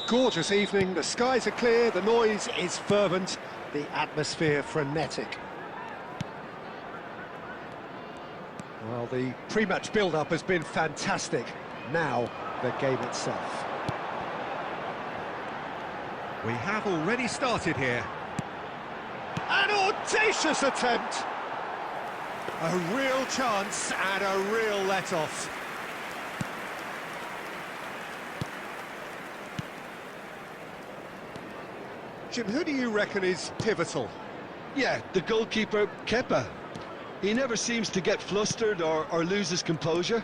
gorgeous evening, the skies are clear, the noise is fervent, the atmosphere frenetic. Well, the pre-match build-up has been fantastic. Now, the game itself. We have already started here. An audacious attempt! A real chance and a real let-off. Jim, who do you reckon is pivotal? Yeah, the goalkeeper, Kepa. He never seems to get flustered or lose his composure.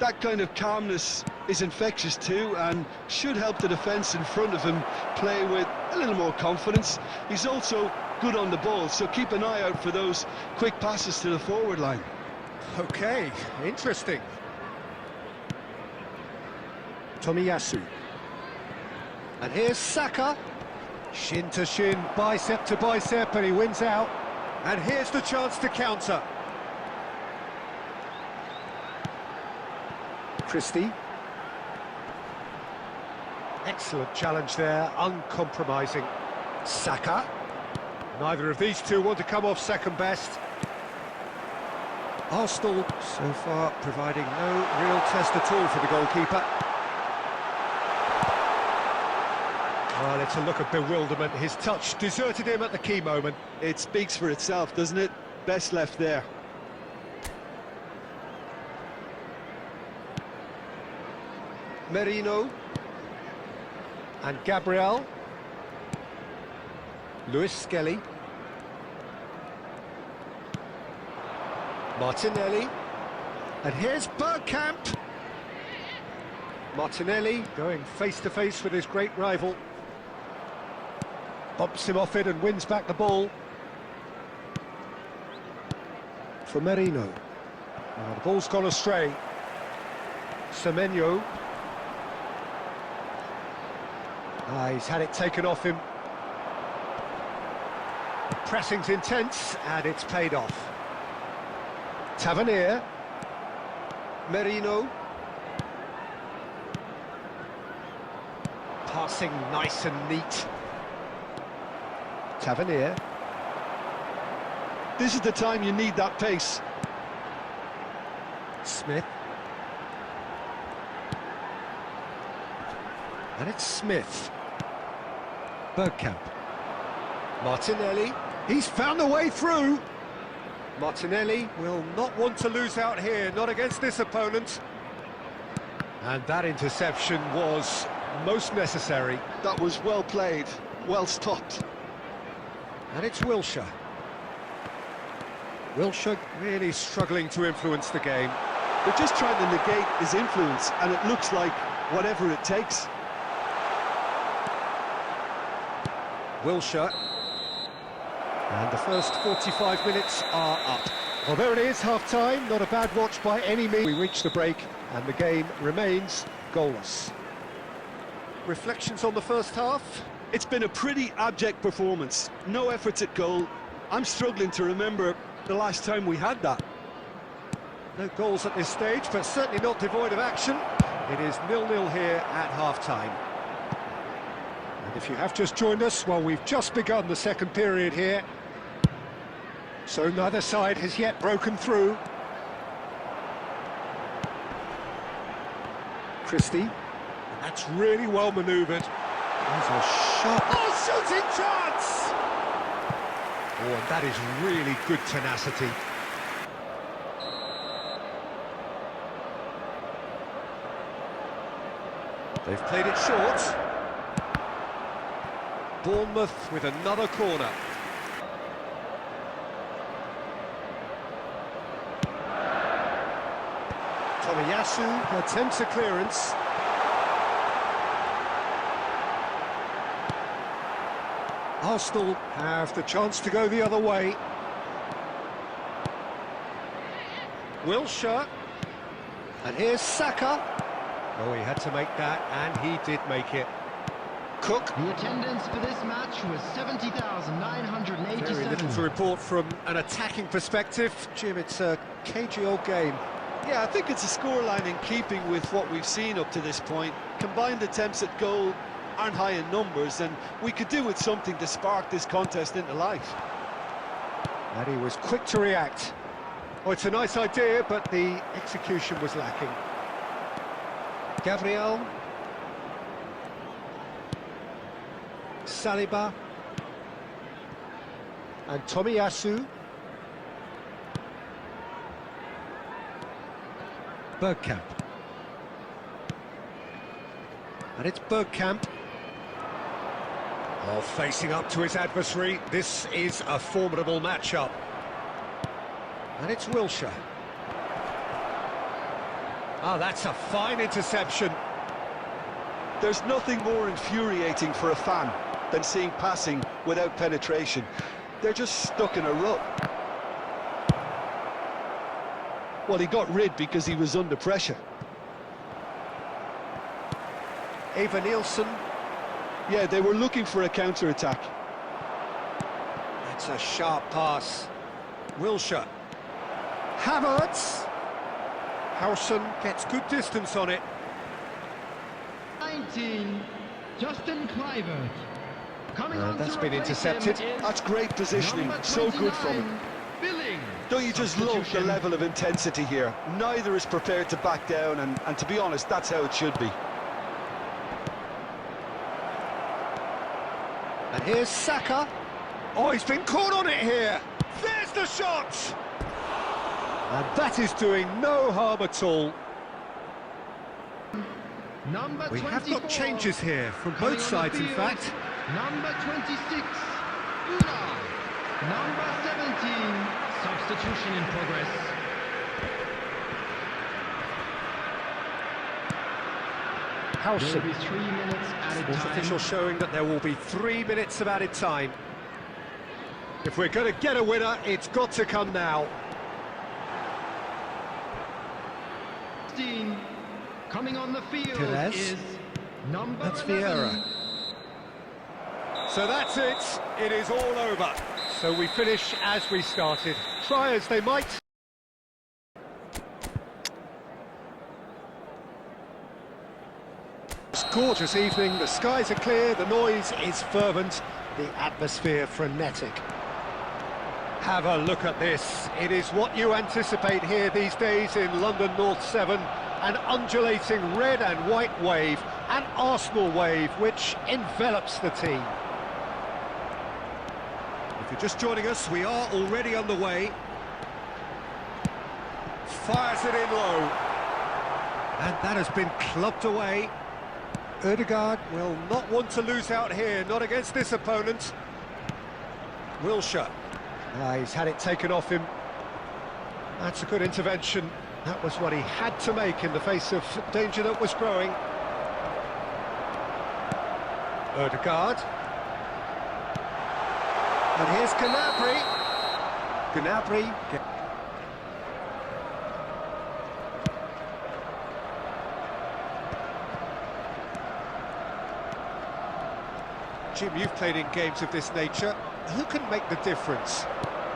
That kind of calmness is infectious too and should help the defence in front of him play with a little more confidence. He's also good on the ball, so keep an eye out for those quick passes to the forward line. Okay, interesting. Tomiyasu. And here's Saka. Shin to shin, bicep to bicep, and he wins out. And here's the chance to counter. Christie. Excellent challenge there, uncompromising. Saka. Neither of these two want to come off second best. Arsenal so far providing no real test at all for the goalkeeper. Well, it's a look of bewilderment. His touch deserted him at the key moment. It speaks for itself, doesn't it? Best left there. Merino. And Gabriel. Lewis Skelly. Martinelli. And here's Bergkamp. Martinelli going face-to-face with his great rival. Bumps him off it and wins back the ball. For Merino. The ball's gone astray. Semenyo. He's had it taken off him. The pressing's intense and it's paid off. Tavernier. Merino. Passing nice and neat. Tavernier. This is the time you need that pace. Smith. And it's Smith. Bergkamp. Martinelli. He's found a way through. Martinelli will not want to lose out here, not against this opponent. And that interception was most necessary. That was well played, well stopped. And it's Wilshere. Wilshere really struggling to influence the game. They're just trying to negate his influence, and it looks like whatever it takes. Wilshere. And the first 45 minutes are up. Well, there it is, half-time. Not a bad watch by any means. We reach the break, and the game remains goalless. Reflections on the first half? It's been a pretty abject performance. No efforts at goal. I'm struggling to remember the last time we had that. No goals at this stage, but certainly not devoid of action. It is 0-0 here at half-time. And if you have just joined us, well, we've just begun the second period here. So neither side has yet broken through. Christie. And that's really well manoeuvred. There's a shot. Oh, shooting chance! Oh, and that is really good tenacity. They've played it short. Bournemouth with another corner. Tomiyasu attempts a clearance. Arsenal have the chance to go the other way. Wilshere. And here's Saka. Oh, he had to make that, and he did make it. Cook. The attendance for this match was 70,987. Very little to report from an attacking perspective. Jim, it's a cagey old game. Yeah, I think it's a scoreline in keeping with what we've seen up to this point. Combined attempts at goal, aren't high in numbers, and we could do with something to spark this contest into life. And he was quick to react. Oh, it's a nice idea, but the execution was lacking. Gabriel. Saliba. And Tomiyasu. Bergkamp. And it's Bergkamp. Oh, facing up to his adversary. This is a formidable matchup. And it's Wilshere. Ah, that's a fine interception. There's nothing more infuriating for a fan than seeing passing without penetration. They're just stuck in a rut. Well, he got rid because he was under pressure. Eva Nielsen. Yeah, they were looking for a counter-attack. That's a sharp pass. Wilshere. Havertz. Howson gets good distance on it. 19, Justin Kluivert. Coming on That's to been replace intercepted. him is That's great positioning, number so good from 29, him. Billing. Don't you just love the Substitution. level of intensity here? Neither is prepared to back down, and to be honest, that's how it should be. And here's Saka. Oh, he's been caught on it here. There's the shot! And that is doing no harm at all. Number We have 24, got changes here from coming both on the sides, in field, fact. Number 26, Una. Number 17, substitution in progress. There will Howson. be 3 minutes added Sports time. official showing that there will be 3 minutes of added time. If we're going to get a winner, it's got to come now. 16, coming on the field Perez. is number That's 11. Vieira. So that's it. It is all over. So we finish as we started. Try as they might. It's a gorgeous evening. The skies are clear. The noise is fervent. The atmosphere frenetic. Have a look at this. It is what you anticipate here these days in London North 7. An undulating red and white wave, an Arsenal wave which envelops the team. If you're just joining us, we are already underway. Fires it in low. And that has been clubbed away. Ødegaard will not want to lose out here, not against this opponent. Wilshere. He's had it taken off him. That's a good intervention. That was what he had to make in the face of danger that was growing. Ødegaard. And here's Gnabry. Gnabry. Jim, you've played in games of this nature. Who can make the difference?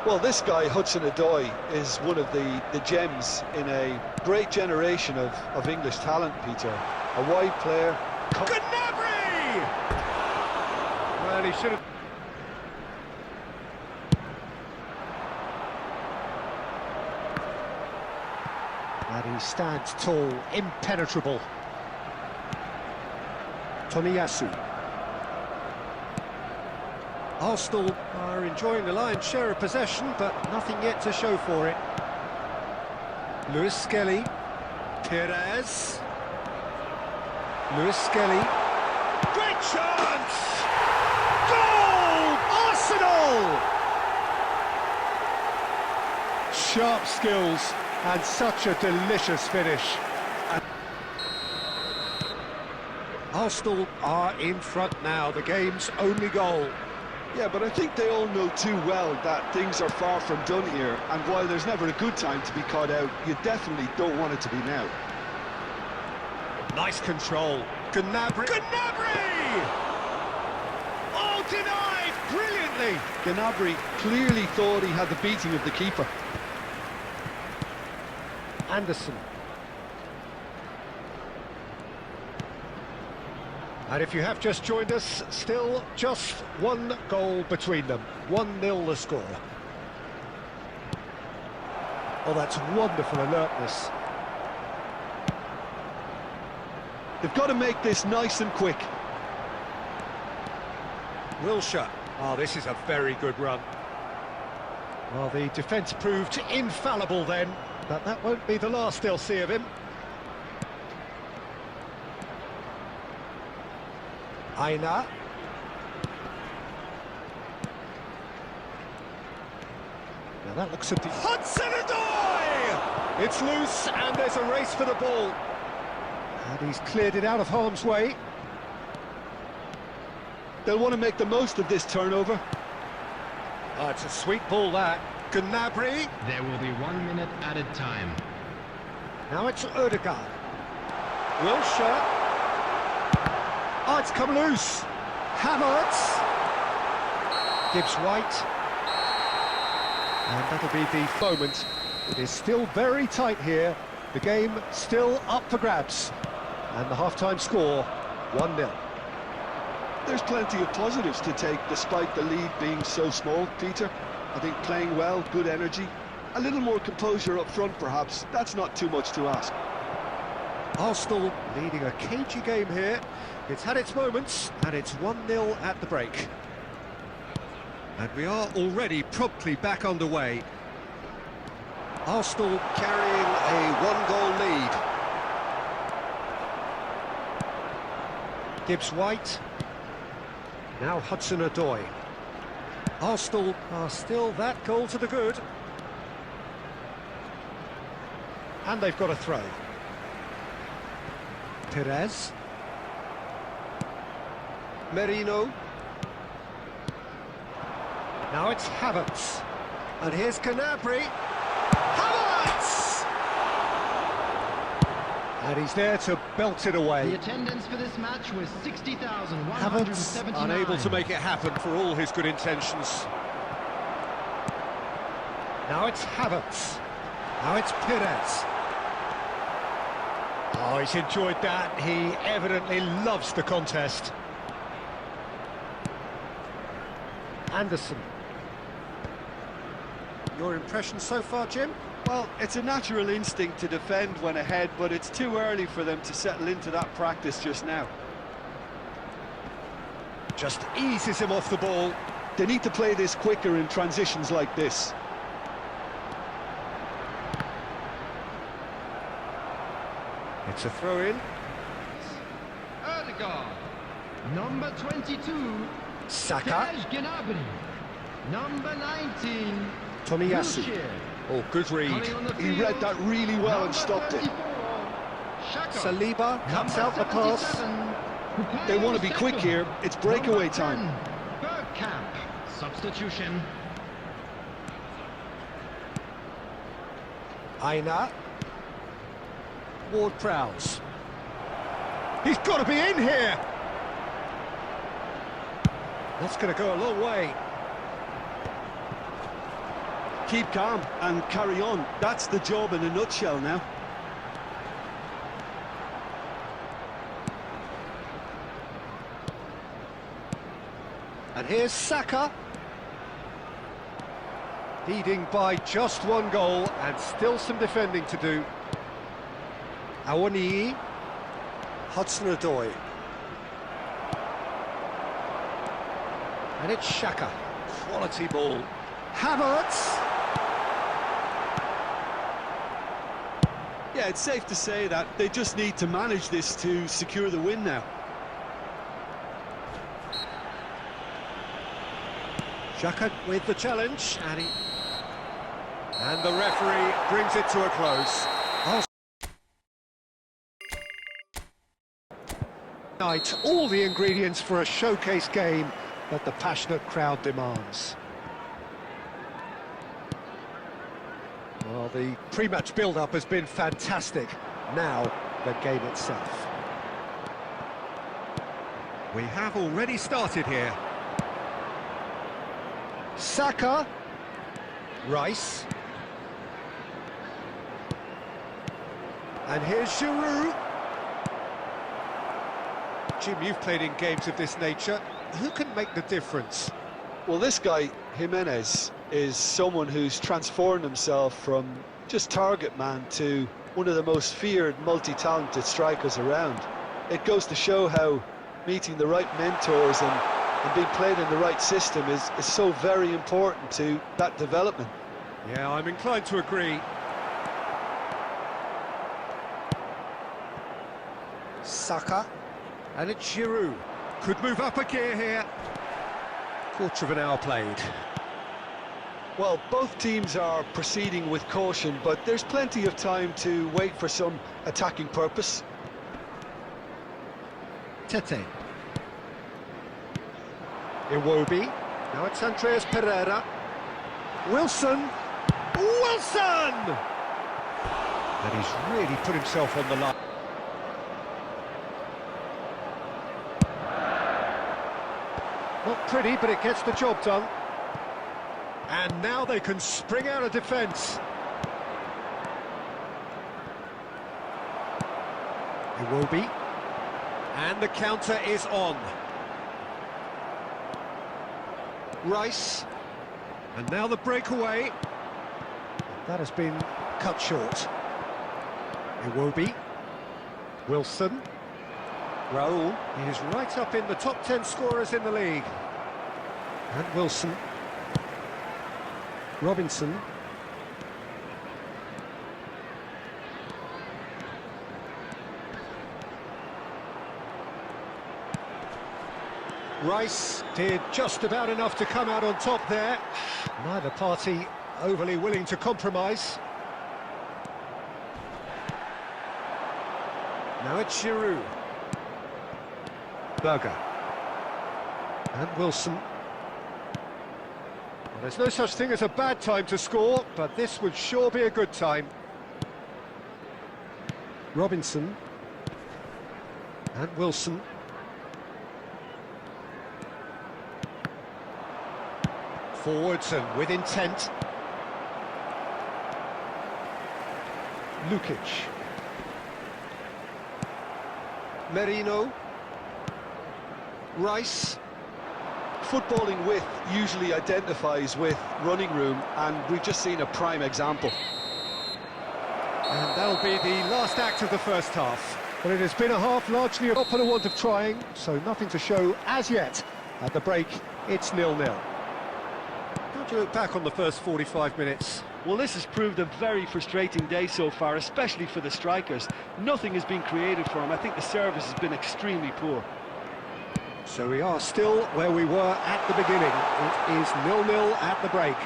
Well, this guy, Hudson-Odoi, is one of the gems in a great generation of English talent, Peter. A wide player. Gnabry! Well, he should have... And he stands tall, impenetrable. Tomiyasu. Arsenal are enjoying the lion's share of possession, but nothing yet to show for it. Lewis Skelly. Perez. Lewis Skelly. Great chance! Goal! Arsenal! Sharp skills and such a delicious finish. Arsenal are in front now, the game's only goal. Yeah, but I think they all know too well that things are far from done here, and while there's never a good time to be caught out, you definitely don't want it to be now. Nice control. Gnabry. Gnabry! Oh, denied! Brilliantly! Gnabry clearly thought he had the beating of the keeper. Anderson. And if you have just joined us, still just one goal between them. 1-0 the score. Oh, that's wonderful alertness. They've got to make this nice and quick. Wilshere. Oh, this is a very good run. Well, the defence proved infallible then, but that won't be the last they'll see of him. Aina. Now that looks at the... Hudson-Odoi! It's loose and there's a race for the ball. And he's cleared it out of harm's way. They'll want to make the most of this turnover. Oh, it's a sweet ball, that. Gnabry. There will be 1 minute added time. Now it's Ødegaard. Wilshere. Oh, it's come loose. Havertz. Gibbs White. And that'll be the moment. It is still very tight here. The game still up for grabs. And the half-time score, 1-0. There's plenty of positives to take despite the lead being so small, Peter. I think playing well, good energy, a little more composure up front perhaps, that's not too much to ask. Arsenal leading a cagey game here. It's had its moments, and it's 1-0 at the break. And we are already promptly back underway. Arsenal carrying a one-goal lead. Gibbs White. Now Hudson-Odoi. Arsenal are still that goal to the good. And they've got a throw. Perez. Merino. Now it's Havertz. And here's Gnabry. Havertz! And he's there to belt it away. The attendance for this match was 60,179. Havertz unable to make it happen for all his good intentions. Now it's Havertz. Now it's Perez. Oh, he's enjoyed that. He evidently loves the contest. Anderson. Your impression so far, Jim? Well, it's a natural instinct to defend when ahead, but it's too early for them to settle into that practice just now. Just eases him off the ball. They need to play this quicker in transitions like this. It's a throw-in. Ødegaard. Number 22. Saka. Gnabry. Number 19. Tomiyasu. Wilshere. Oh, good read. Coming on the He field, read that really well and number stopped it. 34, Xhaka. Saliba cuts Number out the pass. 77, They want to be quick here, it's breakaway time. Bergkamp. Substitution. Aina. Ward-Prowse. He's got to be in here! That's going to go a long way. Keep calm and carry on. That's the job in a nutshell now. And here's Saka. Leading by just one goal and still some defending to do. Awoniyi. Hudson-Odoi. And it's Xhaka. Quality ball. Havertz. Yeah, it's safe to say that they just need to manage this to secure the win now. Xhaka with the challenge, and the referee brings it to a close. Tonight, all the ingredients for a showcase game that the passionate crowd demands. Well, the pre-match build-up has been fantastic. Now, the game itself. We have already started here. Saka. Rice. And here's Giroud. Jim, you've played in games of this nature. Who can make the difference? Well, this guy, Jimenez, is someone who's transformed himself from just target man to one of the most feared, multi-talented strikers around. It goes to show how meeting the right mentors and being played in the right system is so very important to that development. Yeah, I'm inclined to agree. Saka, and it's Giroud. Could move up a gear here. Quarter of an hour played. Well, both teams are proceeding with caution, but there's plenty of time to wait for some attacking purpose. Tete. Iwobi. Now it's Andreas Pereira. Wilson. Wilson! And he's really put himself on the line. Not pretty, but it gets the job done. And now they can spring out of defence. Iwobi. And the counter is on. Rice. And now the breakaway. That has been cut short. Iwobi. Wilson. Raul. He is right up in the top 10 scorers in the league. And Wilson. Robinson. Rice did just about enough to come out on top there. Neither party overly willing to compromise. Now it's Giroud. Berger. And Wilson. Well, there's no such thing as a bad time to score, but this would sure be a good time. Robinson. And Wilson. Forwards and with intent. Lukic. Merino. Rice. Footballing width usually identifies with running room, and we've just seen a prime example. And that'll be the last act of the first half. Well, it has been a half largely up and a want of trying, so nothing to show as yet. At the break, it's 0-0. How do you look back on the first 45 minutes? Well, this has proved a very frustrating day so far, especially for the strikers. Nothing has been created for them. I think the service has been extremely poor. So we are still where we were at the beginning. It is 0-0 at the break.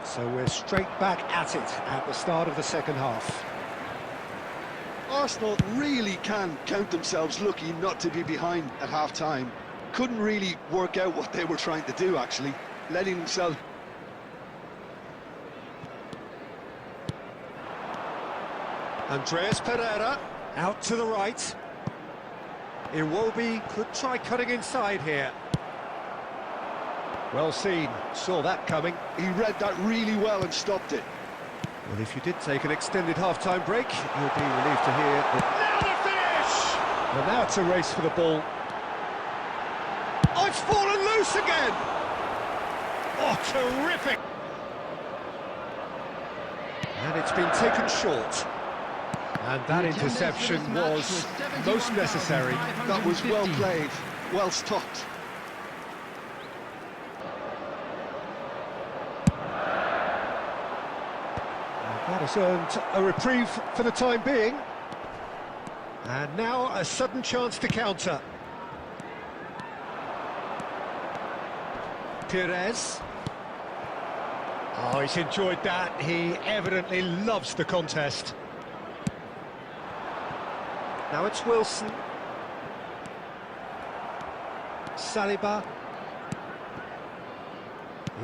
So we're straight back at it at the start of the second half. Arsenal really can count themselves lucky not to be behind at half-time. Couldn't really work out what they were trying to do, actually. Letting themselves... Andreas Pereira out to the right. Iwobi could try cutting inside here. Well seen, saw that coming. He read that really well and stopped it. Well, if you did take an extended half-time break, you'll be relieved to hear that... Now the finish! And now it's a race for the ball. Oh, it's fallen loose again! Oh, terrific! And it's been taken short. And that interception was most necessary. That was well played, well stopped. That has earned a reprieve for the time being. And now a sudden chance to counter. Perez. Oh, he's enjoyed that. He evidently loves the contest. Now it's Wilson. Saliba.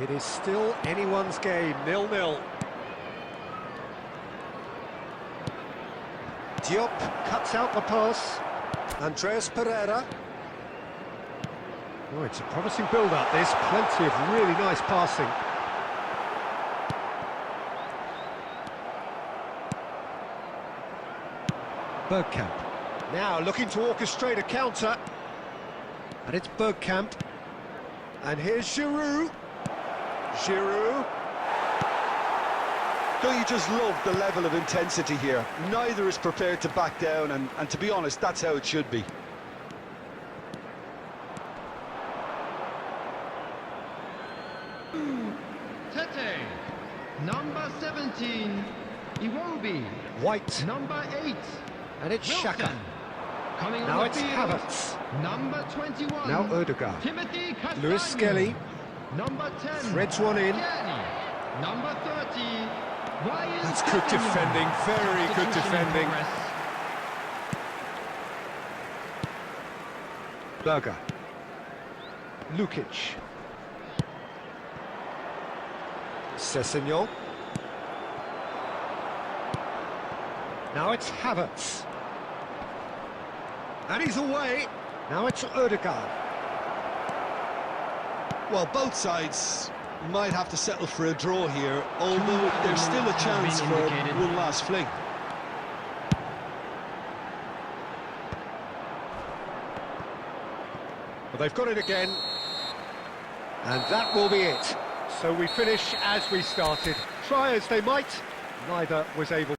It is still anyone's game, 0-0. Diop cuts out the pass. Andreas Pereira. Oh, it's a promising build-up, this. Plenty of really nice passing. Bergkamp. Now looking to orchestrate a counter. And it's Bergkamp. And here's Giroud. Giroud. Don't you just love the level of intensity here? Neither is prepared to back down, and to be honest, that's how it should be. Tete. Number 17, Iwobi. White. Number 8, And it's Wilson. Xhaka. Coming Now on it's the field. Havertz. Number 21. Now Odegaard. Timothy Castagne. Lewis Skelly. Number 10. Threads one in. Tierney. Number 30. Ryan That's good Stephen. defending, very good Substitution in defending. progress. Berger. Lukic. Sessegnon. Now it's Havertz. And he's away. Now it's Odegaard. Well, both sides might have to settle for a draw here, although there's still a chance for one last fling. Well, they've got it again. And that will be it. So we finish as we started. Try as they might, neither was able